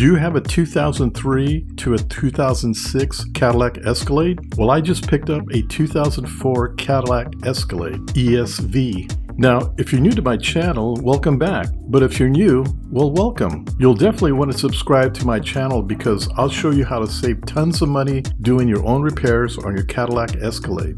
Do you have a 2003 to a 2006 Cadillac Escalade? Well, I just picked up a 2004 Cadillac Escalade ESV. Now, if you're new to my channel, welcome back. But if you're new, well, welcome. You'll definitely want to subscribe to my channel because I'll show you how to save tons of money doing your own repairs on your Cadillac Escalade.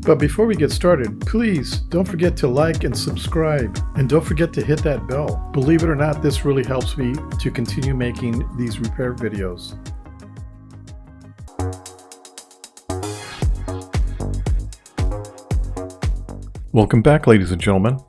But before we get started, please don't forget to like and subscribe, and don't forget to hit that bell. Believe it or not, this really helps me to continue making these repair videos. Welcome back, ladies and gentlemen.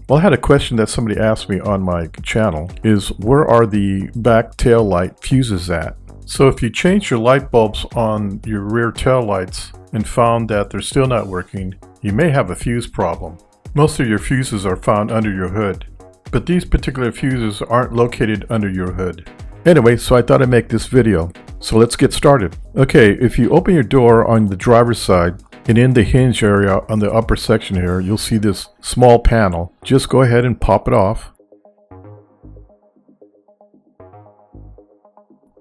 Well, I had a question that somebody asked me on my channel is, where are the back tail light fuses at? So if you change your light bulbs on your rear tail lights and found that they're still not working, you may have a fuse problem. Most of your fuses are found under your hood, but these particular fuses aren't located under your hood. Anyway, so I thought I'd make this video. So let's get started. Okay, if you open your door on the driver's side and in the hinge area on the upper section here, you'll see this small panel. Just go ahead and pop it off.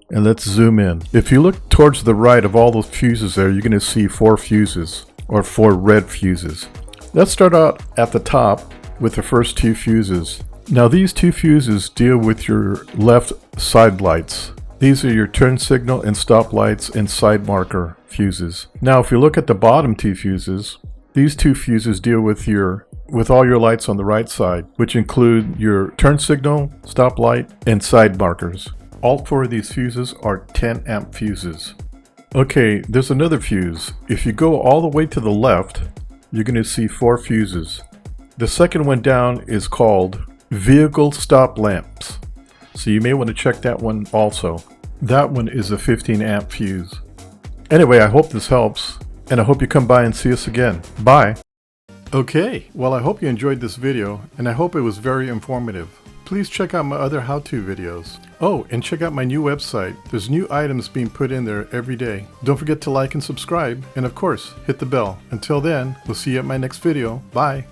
And let's zoom in. If you look towards the right of all those fuses there, you're going to see 4 fuses, or 4 red fuses. Let's start out at the top with the first 2 fuses. Now these 2 fuses deal with your left side lights. These are your turn signal and stop lights and side marker fuses. Now if you look at the bottom 2 fuses, these 2 fuses deal with all your lights on the right side, which include your turn signal, stop light, and side markers. All 4 of these fuses are 10 amp fuses. Okay, there's another fuse. If you go all the way to the left, you're going to see 4 fuses. The second one down is called vehicle stop lamps. So you may want to check that one also. That one is a 15 amp fuse. Anyway, I hope this helps, and I hope you come by and see us again. Bye. Okay, well, I hope you enjoyed this video, and I hope it was very informative. Please check out my other how-to videos. Oh, and check out my new website. There's new items being put in there every day. Don't forget to like and subscribe, and of course, hit the bell. Until then, we'll see you at my next video. Bye.